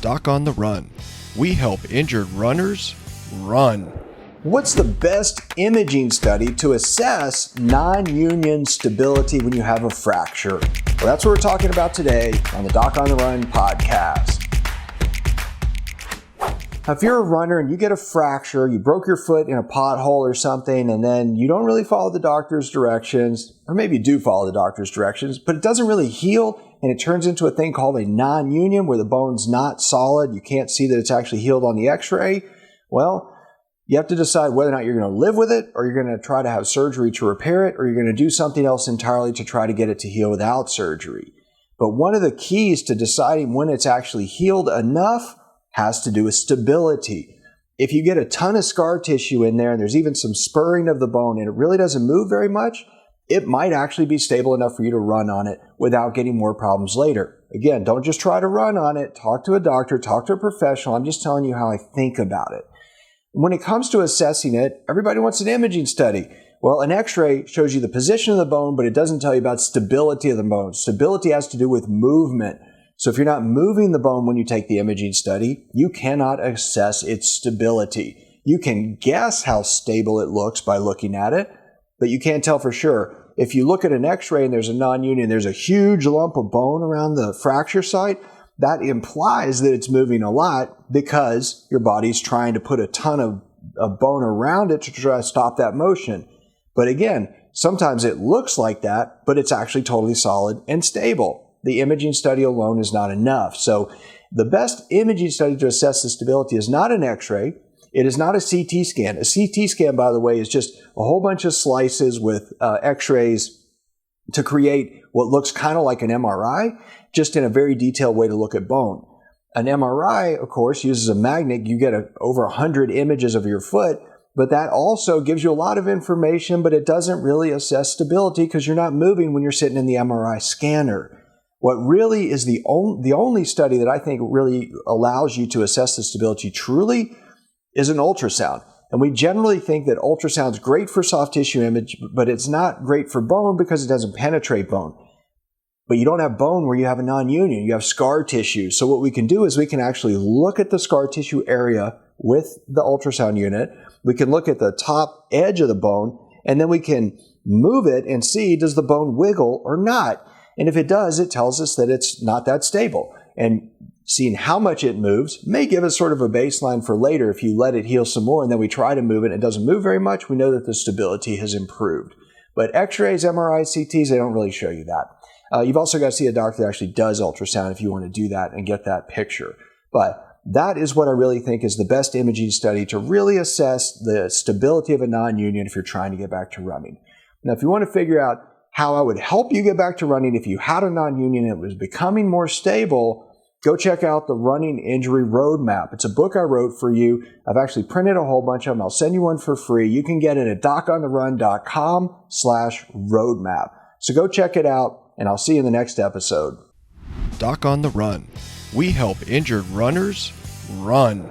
Doc on the Run. We help injured runners run. What's the best imaging study to assess non-union stability when you have a fracture? Well, that's what we're talking about today on the Doc on the Run podcast. Now, if you're a runner and you get a fracture, you broke your foot in a pothole or something, and then you don't really follow the doctor's directions, or maybe you do follow the doctor's directions, but it doesn't really heal, and it turns into a thing called a non-union where the bone's not solid. You can't see that it's actually healed on the x-ray. Well, you have to decide whether or not you're going to live with it, or you're going to try to have surgery to repair it, or you're going to do something else entirely to try to get it to heal without surgery. But one of the keys to deciding when it's actually healed enough has to do with stability. If you get a ton of scar tissue in there and there's even some spurring of the bone and it really doesn't move very much, it might actually be stable enough for you to run on it without getting more problems later. Again, don't just try to run on it. Talk to a doctor, talk to a professional. I'm just telling you how I think about it. When it comes to assessing it, everybody wants an imaging study. Well, an x-ray shows you the position of the bone, but it doesn't tell you about stability of the bone. Stability has to do with movement. So if you're not moving the bone when you take the imaging study, you cannot assess its stability. You can guess how stable it looks by looking at it, but you can't tell for sure. If you look at an x-ray and there's a non-union, there's a huge lump of bone around the fracture site, that implies that it's moving a lot because your body's trying to put a ton of bone around it to try to stop that motion. But again, sometimes it looks like that, but it's actually totally solid and stable. The imaging study alone is not enough. So the best imaging study to assess the stability is not an x-ray. It is not a CT scan. A CT scan, by the way, is just a whole bunch of slices with x-rays to create what looks kind of like an MRI, just in a very detailed way to look at bone. An MRI, of course, uses a magnet. You get over 100 images of your foot, but that also gives you a lot of information, but it doesn't really assess stability because you're not moving when you're sitting in the MRI scanner. What really is the only study that I think really allows you to assess the stability truly is an ultrasound. And we generally think that ultrasound's great for soft tissue image, but it's not great for bone because it doesn't penetrate bone. But you don't have bone where you have a non-union. You have scar tissue. So what we can do is we can actually look at the scar tissue area with the ultrasound unit. We can look at the top edge of the bone, and then we can move it and see, does the bone wiggle or not? And if it does, it tells us that it's not that stable. And seeing how much it moves may give us sort of a baseline for later. If you let it heal some more and then we try to move it and it doesn't move very much, we know that the stability has improved. But x-rays, MRIs, CTs, they don't really show you that. You've also got to see a doctor that actually does ultrasound if you want to do that and get that picture. But that is what I really think is the best imaging study to really assess the stability of a non-union if you're trying to get back to running. Now, if you want to figure out how I would help you get back to running if you had a non-union and it was becoming more stable, go check out the Running Injury Roadmap. It's a book I wrote for you. I've actually printed a whole bunch of them. I'll send you one for free. You can get it at docontherun.com/roadmap. So go check it out, and I'll see you in the next episode. Doc on the Run. We help injured runners run.